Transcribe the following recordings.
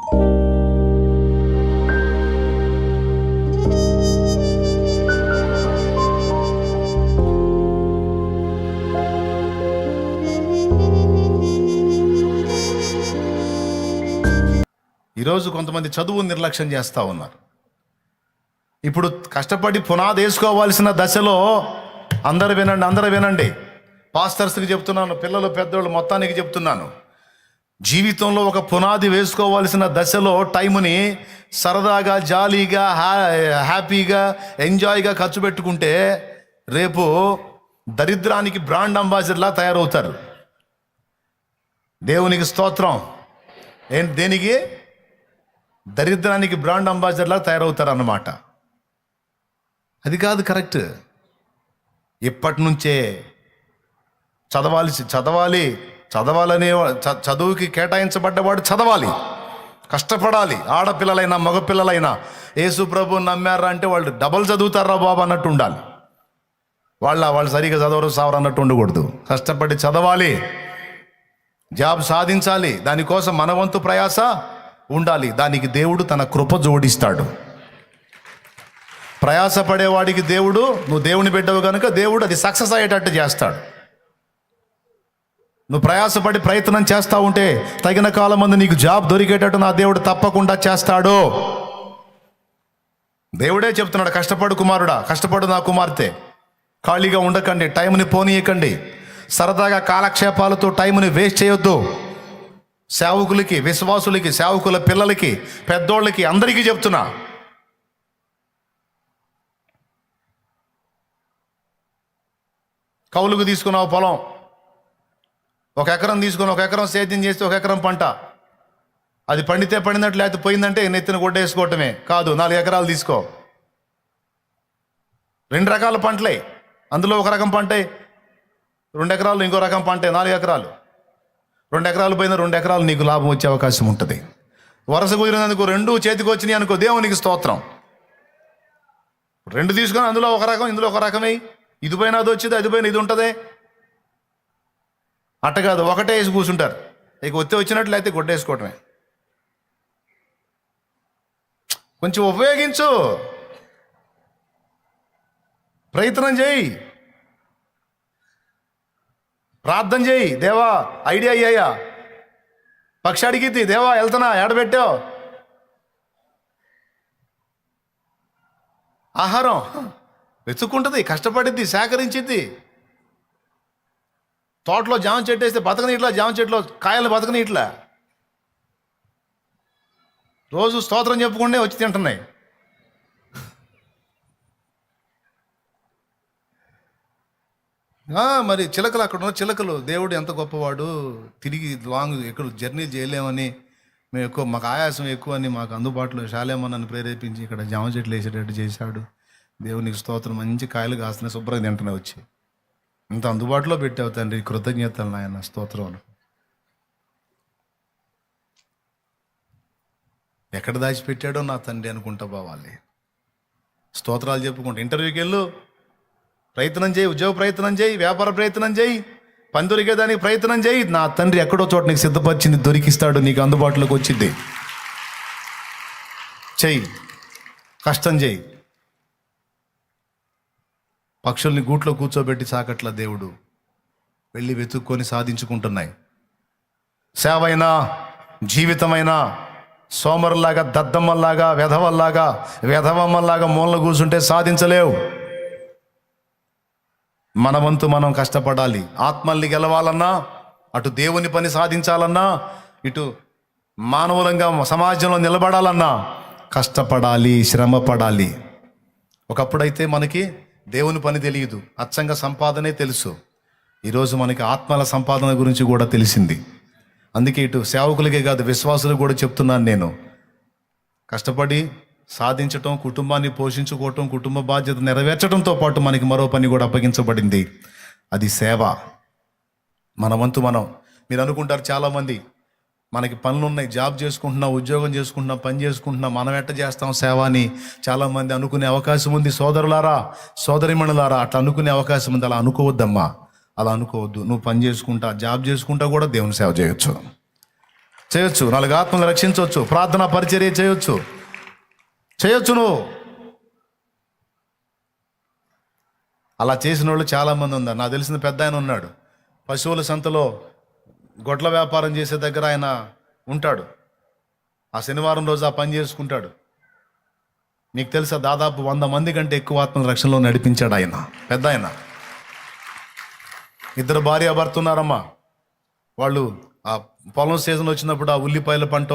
ఈరోజు కొంతమంది చదువు నిర్లక్ష్యం చేస్తూ ఉన్నారు. ఇప్పుడు కష్టపడి పునాది వేసుకోవాల్సిన దశలో అందరూ వినండి. పాస్టర్స్కి చెప్తున్నాను, పిల్లలు పెద్దోళ్ళు మొత్తానికి చెప్తున్నాను. జీవితంలో ఒక పునాది వేసుకోవాల్సిన దశలో టైంని సరదాగా, జాలీగా, హ్యాపీగా, ఎంజాయ్గా ఖర్చు పెట్టుకుంటే రేపు దరిద్రానికి బ్రాండ్ అంబాసిడర్లా తయారవుతారు. దేవునికి స్తోత్రం. దేనికి? దరిద్రానికి బ్రాండ్ అంబాసిడర్లా తయారవుతారు అన్నమాట. అది కాదు కరెక్ట్. ఇప్పటి నుంచే చదవాలనే చదువుకి కేటాయించబడ్డవాడు చదవాలి, కష్టపడాలి. ఆడపిల్లలైనా మగపిల్లలైనా యేసు ప్రభు నమ్మారా అంటే వాళ్ళు డబల్ చదువుతారా బాబు అన్నట్టు ఉండాలి. వాళ్ళు సరిగా చదవరు సావరు అన్నట్టు ఉండకూడదు. కష్టపడి చదవాలి, జాబ్ సాధించాలి. దానికోసం మన వంతు ప్రయాస ఉండాలి. దానికి దేవుడు తన కృప జోడిస్తాడు. ప్రయాసపడేవాడికి దేవుడు, నువ్వు దేవుని బిడ్డవు కనుక దేవుడు అది సక్సెస్ అయ్యేటట్టు చేస్తాడు. నువ్వు ప్రయాసపడి ప్రయత్నం చేస్తూ ఉంటే తగిన కాలం మంది నీకు జాబ్ దొరికేటట్టు నా దేవుడు తప్పకుండా చేస్తాడు. దేవుడే చెప్తున్నాడు, కష్టపడు కుమారుడా, కష్టపడు నా కుమార్తె, ఖాళీగా ఉండకండి, టైంని పోనీయకండి, సరదాగా కాలక్షేపాలతో టైంని వేస్ట్ చేయొద్దు. సేవకులకి, విశ్వాసులకి, సేవకుల పిల్లలకి, పెద్దోళ్ళకి, అందరికీ చెప్తున్నా. కౌలుకు తీసుకున్నావు పొలం, 1 ఎకరం తీసుకుని 1 ఎకరం సేద్యం చేస్తే 1 ఎకరం పంట, అది పండితే పండినట్లు, లేకపోతే పోయిందంటే నెత్తిన కొట్టేసుకోవటమే కాదు. 4 ఎకరాలు తీసుకో, 2 రకాల పంటలే. అందులో 1 రకం పంటే, 2 ఎకరాలు ఇంకో రకం పంటే, 4 ఎకరాలు. 2 ఎకరాలు పోయినా 2 ఎకరాలు నీకు లాభం వచ్చే అవకాశం ఉంటుంది. వరుస కుదిరినందుకు 2 చేతికి వచ్చినాయి అనుకో, దేవునికి స్తోత్రం. 2 తీసుకొని అందులో 1 రకం, ఇందులో 1 రకమే. ఇది పోయినా అది వచ్చింది, అది పోయినా ఇది ఉంటుందే. అట్ట కాదు, ఒకటే వేసి కూర్చుంటారు. ఇక వచ్చినట్లు అయితే కొట్టేసుకోవటమే. కొంచెం ఉపయోగించు, ప్రయత్నం చేయి, ప్రార్థన చేయి. దేవా ఐడియా అయ్యాయా, పక్షి అడిగిద్ది, దేవా వెళ్తున్నా, ఎడబెట్టావు ఆహారం, వెతుక్కుంటుంది, కష్టపడిద్ది, సేకరించిద్ది. తోటలో జామ చెట్టు వేస్తే బతకని ఇట్లా, జామ చెట్లో కాయలు బతకని ఇట్లా. రోజు స్తోత్రం చెప్పుకుంటే వచ్చి తింటున్నాయి. మరి చిలకలు, అక్కడ ఉన్న చిలకలు, దేవుడు ఎంత గొప్పవాడు, తిరిగి లాంగ్ ఎక్కడ జర్నీ చేయలేమని మేము ఎక్కువ, మాకు ఆయాసం ఎక్కువ అని మాకు అందుబాటులో శాలేమన్నను ప్రేరేపించి ఇక్కడ జామ చెట్లు వేసేటట్టు చేశాడు. దేవునికి స్తోత్రం. మంచి కాయలు కాస్తున్నాయి, శుభ్రంగా తింటనే వచ్చి. ఇంత అందుబాటులో పెట్టావు తండ్రి, కృతజ్ఞతలు నాయన, స్తోత్రం. ఎక్కడ దాచిపెట్టాడో నా తండ్రి అనుకుంటా పోవాలి. స్తోత్రాలు చెప్పుకుంటా. ఇంటర్వ్యూకి వెళ్ళు, ప్రయత్నం చేయి, ఉద్యోగ ప్రయత్నం చేయి, వ్యాపార ప్రయత్నం చేయి, పని దొరికేదానికి ప్రయత్నం చేయి. నా తండ్రి ఎక్కడో చోట నీకు సిద్ధపరిచింది దొరికిస్తాడు, నీకు అందుబాటులోకి వచ్చింది. చెయ్యి, కష్టం చేయి. పక్షుల్ని గూట్లో కూర్చోబెట్టి సాకట్ల దేవుడు వెళ్ళి వెతుక్కొని సాధించుకుంటున్నాయి. సేవైనా, జీవితమైనా సోమరులాగా, దద్దమ్మల్లాగా, వెధవమ్మల్లాగా మూలన కూర్చుంటే సాధించలేవు. మన వంతు మనం కష్టపడాలి. ఆత్మల్ని గెలవాలన్నా, అటు దేవుని పని సాధించాలన్నా, ఇటు మానవులంగా సమాజంలో నిలబడాలన్నా కష్టపడాలి, శ్రమ పడాలి. ఒకప్పుడైతే మనకి దేవుని పని తెలియదు, అచ్చంగా సంపాదనే తెలుసు. ఈరోజు మనకి ఆత్మల సంపాదన గురించి కూడా తెలిసింది. అందుకే ఇటు సేవకులకే కాదు, విశ్వాసులకు కూడా చెప్తున్నాను నేను. కష్టపడి సాధించటం, కుటుంబాన్ని పోషించుకోవటం, కుటుంబ బాధ్యత నెరవేర్చడంతో పాటు మనకి మరో పని కూడా అప్పగించబడింది, అది సేవ. మన వంతు మనం. మీరు అనుకుంటారు చాలామంది, మనకి పనులు ఉన్నాయి, జాబ్ చేసుకుంటున్నాం, ఉద్యోగం చేసుకుంటున్నాం, పని చేసుకుంటున్నాం, మనం ఎట్ట చేస్తాం సేవ అని చాలామంది అనుకునే అవకాశం ఉంది. సోదరులారా, సోదరిమణులారా, అట్లా అనుకునే అవకాశం ఉంది. అలా అనుకోవద్దమ్మా, అలా అనుకోవద్దు. నువ్వు పని చేసుకుంటా, జాబ్ చేసుకుంటా కూడా దేవుని సేవ చేయొచ్చు. చేయొచ్చు, 4 ఆత్మలు రక్షించవచ్చు, ప్రార్థన పరిచర్య చేయొచ్చు నువ్వు. అలా చేసిన వాళ్ళు చాలామంది ఉన్నారు. నాకు తెలిసిన పెద్ద ఆయన ఉన్నాడు, పశువుల సంతలో గొడ్ల వ్యాపారం చేసే దగ్గర ఆయన ఉంటాడు. ఆ శనివారం రోజు ఆ పని చేసుకుంటాడు. నీకు తెలుసా, దాదాపు 100 మంది కంటే ఎక్కువ ఆత్మల రక్షణలో నడిపించాడు ఆయన, పెద్ద ఆయన. 2 భార్యాభర్త ఉన్నారమ్మా. వాళ్ళు ఆ పొలం సీజన్ వచ్చినప్పుడు ఆ ఉల్లిపాయల పంట,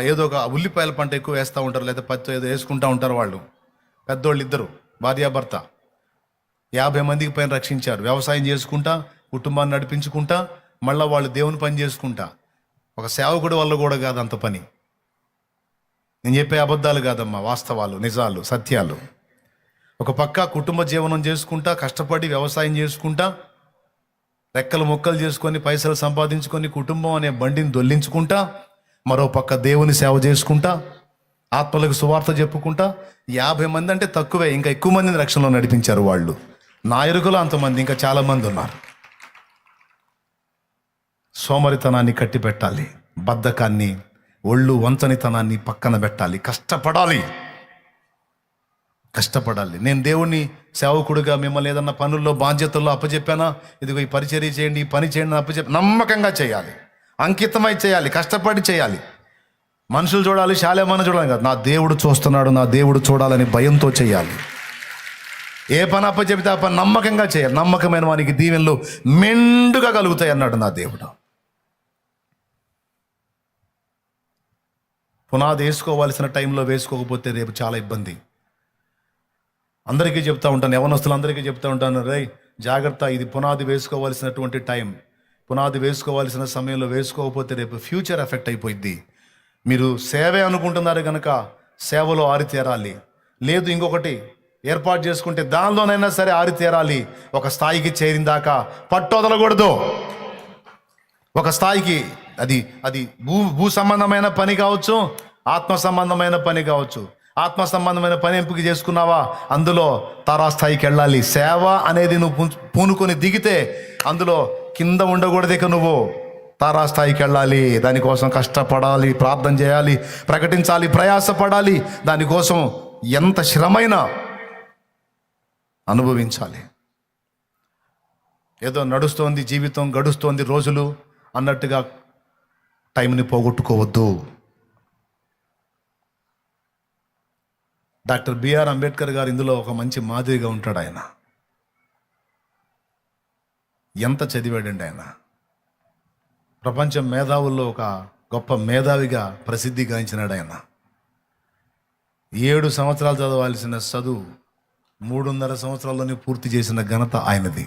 ఏదో ఒక ఉల్లిపాయల పంట ఎక్కువ వేస్తూ ఉంటారు, లేదా పత్తి ఏదో వేసుకుంటూ ఉంటారు వాళ్ళు. పెద్దోళ్ళు 2 భార్యాభర్త 50 మందికి పైన రక్షించారు. వ్యవసాయం చేసుకుంటా, కుటుంబాన్ని నడిపించుకుంటా, మళ్ళీ వాళ్ళు దేవుని పని చేసుకుంటా. ఒక సేవకుడి వల్ల కూడా కాదు అంత పని. నేను చెప్పే అబద్ధాలు కాదమ్మా, వాస్తవాలు, నిజాలు, సత్యాలు. ఒక పక్క కుటుంబ జీవనం చేసుకుంటా, కష్టపడి వ్యవసాయం చేసుకుంటా, రెక్కలు మొక్కలు చేసుకొని పైసలు సంపాదించుకొని కుటుంబం అనే బండిని దొల్లించుకుంటా, మరో పక్క దేవుని సేవ చేసుకుంటా, ఆత్మలకు సువార్త చెప్పుకుంటా. 50 మంది అంటే తక్కువే, ఇంకా ఎక్కువ మందిని రక్షణలో నడిపించారు వాళ్ళు. నా ఎరుకలో అంతమంది, ఇంకా చాలామంది ఉన్నారు. సోమరితనాన్ని కట్టి పెట్టాలి, బద్ధకాన్ని, ఒళ్ళు వంచనితనాన్ని పక్కన పెట్టాలి, కష్టపడాలి. నేను దేవుణ్ణి సేవకుడిగా మిమ్మల్ని ఏదన్నా పనుల్లో బాధ్యతల్లో అప్పచెప్పానా, ఇదిగో ఈ పరిచర్య చేయండి, ఈ పని చేయండి అప్పచెప్పి నమ్మకంగా చేయాలి, అంకితమై చేయాలి, కష్టపడి చేయాలి. మనుషులు చూడాలి, శాలేమని చూడాలి కాదు, నా దేవుడు చూస్తున్నాడు, నా దేవుడు చూడాలని భయంతో చేయాలి. ఏ పని అప్పచెప్తే ఆ పని నమ్మకంగా చేయాలి. నమ్మకమైన వానికి దీవెనలు మెండుగా కలుగుతాయి అన్నాడు నా దేవుడు. పునాది వేసుకోవాల్సిన టైంలో వేసుకోకపోతే రేపు చాలా ఇబ్బంది. అందరికీ చెప్తా ఉంటాను, యవనస్తులందరికీ చెప్తా ఉంటాను, రే జాగ్రత్త, ఇది పునాది వేసుకోవాల్సినటువంటి టైం. పునాది వేసుకోవాల్సిన సమయంలో వేసుకోకపోతే రేపు ఫ్యూచర్ ఎఫెక్ట్ అయిపోయింది. మీరు సేవే అనుకుంటున్నారు కనుక సేవలో ఆరితేరాలి. లేదు ఇంకొకటి ఏర్పాటు చేసుకుంటే దానిలోనైనా సరే ఆరితేరాలి. ఒక స్థాయికి చేరిందాకా పట్టొదలకూడదు. ఒక స్థాయికి అది భూ సంబంధమైన పని కావచ్చు, ఆత్మ సంబంధమైన పని కావచ్చు. ఆత్మ సంబంధమైన పని ఎంపిక చేసుకున్నావా, అందులో తారాస్థాయికి వెళ్ళాలి. సేవ అనేది నువ్వు పూనుకొని దిగితే అందులో కింద ఉండకూడదు. ఇక నువ్వు తారాస్థాయికి వెళ్ళాలి. దానికోసం కష్టపడాలి, ప్రార్థన చేయాలి, ప్రకటించాలి, ప్రయాసపడాలి. దానికోసం ఎంత శ్రమైనా అనుభవించాలి. ఏదో నడుస్తోంది జీవితం, గడుస్తోంది రోజులు అన్నట్టుగా టైంని పోగొట్టుకోవద్దు. డాక్టర్ బిఆర్ అంబేద్కర్ గారు ఇందులో ఒక మంచి మాదిరిగా ఉంటాడు. ఆయన ఎంత చదివాడండి ఆయన. ప్రపంచం మేధావుల్లో ఒక గొప్ప మేధావిగా ప్రసిద్ధి గాంచినాడు ఆయన. 7 సంవత్సరాలు చదవాల్సిన చదువు 3.5 సంవత్సరాల్లోనే పూర్తి చేసిన ఘనత ఆయనది.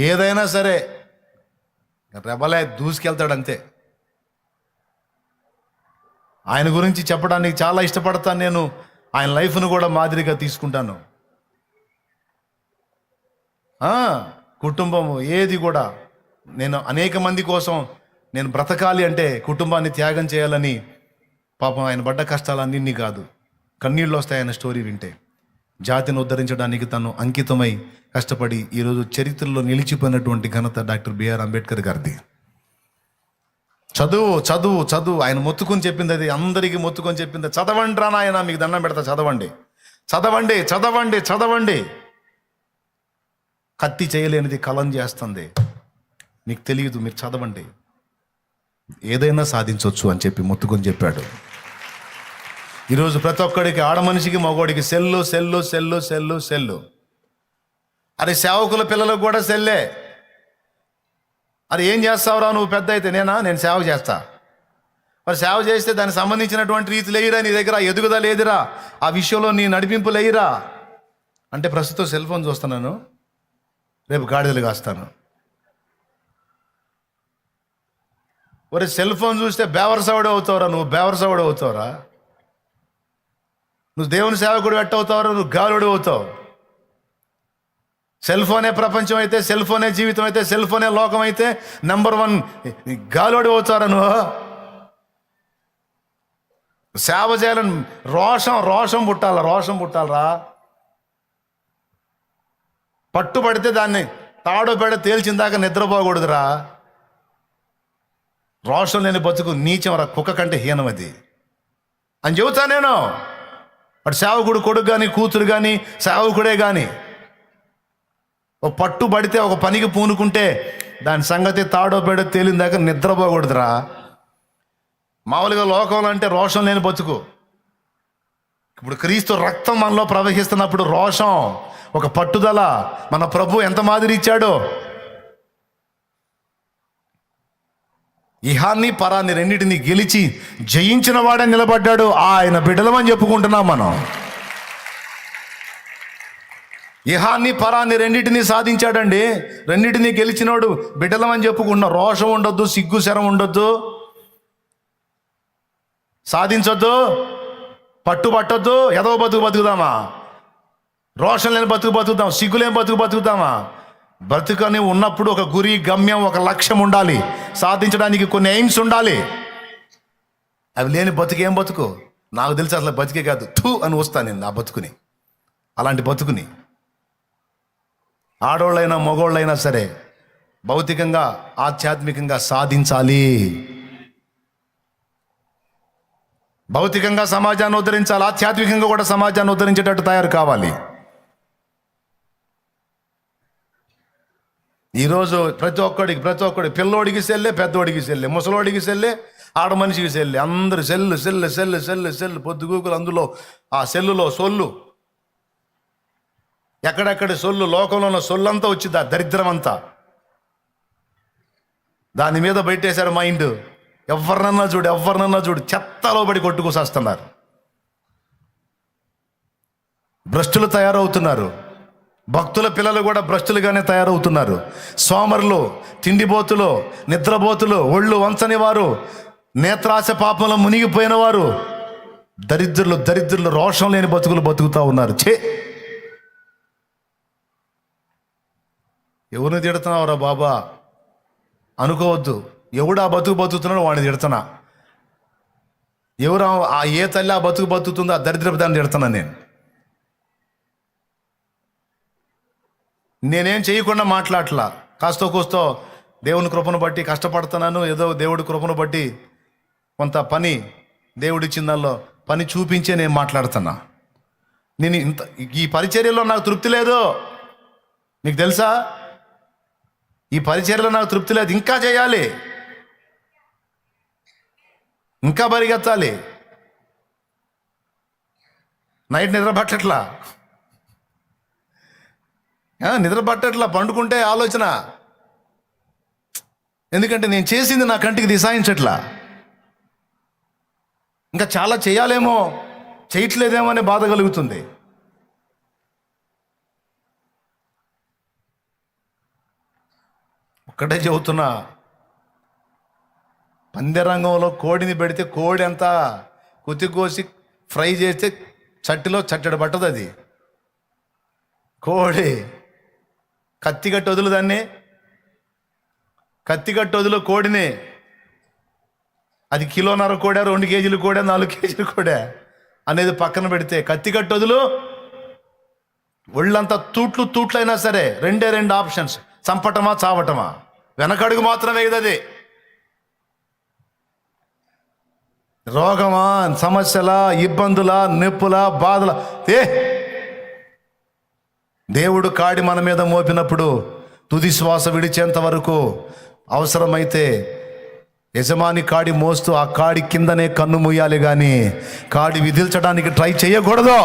ఏదైనా సరే రెబలే దూసుకెళ్తాడంతే. ఆయన గురించి చెప్పడానికి చాలా ఇష్టపడతాను నేను. ఆయన లైఫ్ను కూడా మాదిరిగా తీసుకుంటాను. కుటుంబం ఏది కూడా, నేను అనేక మంది కోసం నేను బ్రతకాలి అంటే కుటుంబాన్ని త్యాగం చేయాలని, పాపం ఆయన పడ్డ కష్టాలన్నీ కాదు, కన్నీళ్ళు వస్తాయి ఆయన స్టోరీ వింటే. జాతిని ఉద్ధరించడానికి తను అంకితమై కష్టపడి ఈరోజు చరిత్రలో నిలిచిపోయినటువంటి ఘనత డాక్టర్ బిఆర్ అంబేద్కర్ గారిది. చదువు చదువు చదువు ఆయన మొత్తుకొని చెప్పింది అది, అందరికీ మొత్తుకొని చెప్పింది. చదవండి రా నాయన, మీకు దండం పెడతా, చదవండి చదవండి చదవండి చదవండి. కత్తి చేయలేనిది కలం చేస్తుంది, మీకు తెలియదు, మీరు చదవండి, ఏదైనా సాధించవచ్చు అని చెప్పి మొత్తుకొని చెప్పాడు. ఈరోజు ప్రతి ఒక్కడికి, ఆడ మనిషికి మగోడికి cell cell cell cell cell. అరే సేవకుల పిల్లలకు కూడా సెల్లే. అరే ఏం చేస్తావురా నువ్వు పెద్ద అయితే? నేను సేవ చేస్తా. మరి సేవ చేస్తే దానికి సంబంధించినటువంటి రీతి లేయిరా, నీ దగ్గర ఎదుగుదల లేదురా, ఆ విషయంలో నీ నడిపింపు లేయిరా అంటే ప్రస్తుతం సెల్ ఫోన్ చూస్తున్నాను, రేపు గాడిదలు కాస్తాను. ఒరే సెల్ ఫోన్ చూస్తే బేవరసవుడు అవుతావురా, నువ్వు బేవరసవుడు అవుతావురా. నువ్వు దేవుని సేవకుడు ఎట్టవుతావురా, నువ్వు గాలుడు అవుతావు. సెల్ ఫోనే ప్రపంచం అయితే, సెల్ ఫోనే జీవితం అయితే, సెల్ ఫోనే లోకం అయితే నెంబర్ 1 గాలోడు అవుతారా నువ్వు. సేవ చేయాలని రోషం పుట్టాలరా. పట్టుబడితే దాన్ని తాడో పేడ తేల్చిందాక నిద్రపోకూడదురా. రోషం లేని బతుకు నీచంరా, కుక్క కంటే హీనం అది అని చెబుతా నేను. అటు సేవకుడు కొడుకు కానీ కూతురు కానీ సేవకుడే కానీ ఒక పట్టు పడితే ఒక పనికి పూనుకుంటే దాని సంగతి తాడో పేడ తేలిందాక నిద్రపోకూడదురా. మామూలుగా లోకంలో అంటే రోషం లేని బతుకు. ఇప్పుడు క్రీస్తు రక్తం మనలో ప్రవహిస్తున్నప్పుడు రోషం, ఒక పట్టుదల. మన ప్రభు ఎంత మాదిరి ఇచ్చాడో. ఇహాన్ని పరాన్ని రెండింటిని గెలిచి జయించిన వాడే నిలబడ్డాడు. ఆయన బిడ్డలమని చెప్పుకుంటున్నాం మనం. ఇహాన్ని పరాన్ని రెండింటినీ సాధించాడండి. రెండింటినీ గెలిచినోడు బిడ్డలమని చెప్పుకుంటున్నాం. రోషం ఉండొద్దు, సిగ్గు శరం ఉండొద్దు, సాధించొద్దు, పట్టుబట్టొద్దు. ఏదో బతుకు బతుకుదామా? రోషం లేని బతుకు బతుకుతాం, సిగ్గులేని బతుకు బతుకుతామా? బ్రతుకని ఉన్నప్పుడు ఒక గురి, గమ్యం, ఒక లక్ష్యం ఉండాలి. సాధించడానికి కొన్ని ఎయిమ్స్ ఉండాలి. అవి లేని బతుకేం బతుకు? నాకు తెలిసి అసలు బతికే కాదు, థూ అని వస్తాను నేను ఆ బతుకుని. అలాంటి బతుకుని ఆడోళ్ళైనా మగోళ్ళైనా సరే భౌతికంగా ఆధ్యాత్మికంగా సాధించాలి. భౌతికంగా సమాజాన్ని ఉద్ధరించాలి, ఆధ్యాత్మికంగా కూడా సమాజాన్ని ఉద్ధరించేటట్టు తయారు కావాలి. ఈరోజు ప్రతి ఒక్కడికి పిల్లోడికి సెల్లే, పెద్దోడికి సెల్లే, ముసలోడికి సెల్లే, ఆడ మనిషికి సెల్లే. అందరు cell cell cell cell cell పొద్దుగూకులు. అందులో ఆ సెల్లులో సొల్లు, ఎక్కడెక్కడి సొల్లు, లోకంలో ఉన్న సొల్లంతా వచ్చింది, ఆ దరిద్రం అంతా దాని మీద పెట్టేశారు మైండ్. ఎవరినన్నా చూడు చెత్తలో పడి కొట్టుకొస్తున్నారు. భ్రష్టులు తయారవుతున్నారు. భక్తుల పిల్లలు కూడా భ్రష్టులుగానే తయారవుతున్నారు. సోమరులు, తిండిబోతులు, నిద్రబోతులు, ఒళ్ళు వంచని వారు, నేత్రాశ పాపంలో మునిగిపోయిన వారు, దరిద్రులు రోషం లేని బతుకులు బతుకుతూ ఉన్నారు. ఎవరిని తిడుతున్నావురా బాబా అనుకోవద్దు. ఎవడు ఆ బతుకు బతుకుతున్నాడో వాడిని తిడుతున్నా. ఎవరు ఆ ఏ తల్లి ఆ బతుకు బతుకుతుందో ఆ దరిద్రపు దాన్ని తిడుతున్నా నేను. నేనేం చేయకుండా మాట్లాడలా. కాస్తో కూస్తో దేవుని కృపను బట్టి కష్టపడుతున్నాను. ఏదో దేవుడి కృపను బట్టి కొంత పని దేవుడిచ్చిన దానిలో పని చూపించే నేను మాట్లాడుతున్నా. నేను ఈ పరిచర్యలో నాకు తృప్తి లేదు. నీకు తెలుసా? ఈ పరిచర్యలో నాకు తృప్తి లేదు. ఇంకా చేయాలి, ఇంకా పరిగెత్తాలి. నైట్ నిద్ర పట్టట్లా, పండుకుంటే ఆలోచన. ఎందుకంటే నేను చేసింది నా కంటికి దిశాయించట్లా. ఇంకా చాలా చేయాలేమో, చేయట్లేదేమో అనే బాధ కలుగుతుంది. ఒక్కటే చెబుతున్నా, పందెరంగంలో కోడిని పెడితే కోడి అంతా కోసి ఫ్రై చేస్తే చట్టిలో చట్టెడు పట్టదు. అది కోడి కత్తిగట్టు వదులు, దాన్ని కత్తిగట్టు వదులు కోడిని. అది 1.5 కిలో కోడా, 2 కేజీలు కోడా, 4 కేజీలు కోడా అనేది పక్కన పెడితే, కత్తిగట్టు వదులు ఒళ్ళంతా తూట్లైనా సరే 2 ఆప్షన్స్: చంపటమా చావటమా. వెనకడుగు మాత్రమే ఇది. రోగమా, సమస్యల, ఇబ్బందుల, నొప్పుల, బాధల, దేవుడు కాడి మన మీద మోపినప్పుడు తుది శ్వాస విడిచేంత వరకు అవసరమైతే యజమాని కాడి మోస్తూ ఆ కాడి కిందనే కన్ను మూయాలి, కానీ కాడి విదిల్చడానికి ట్రై చేయకూడదు.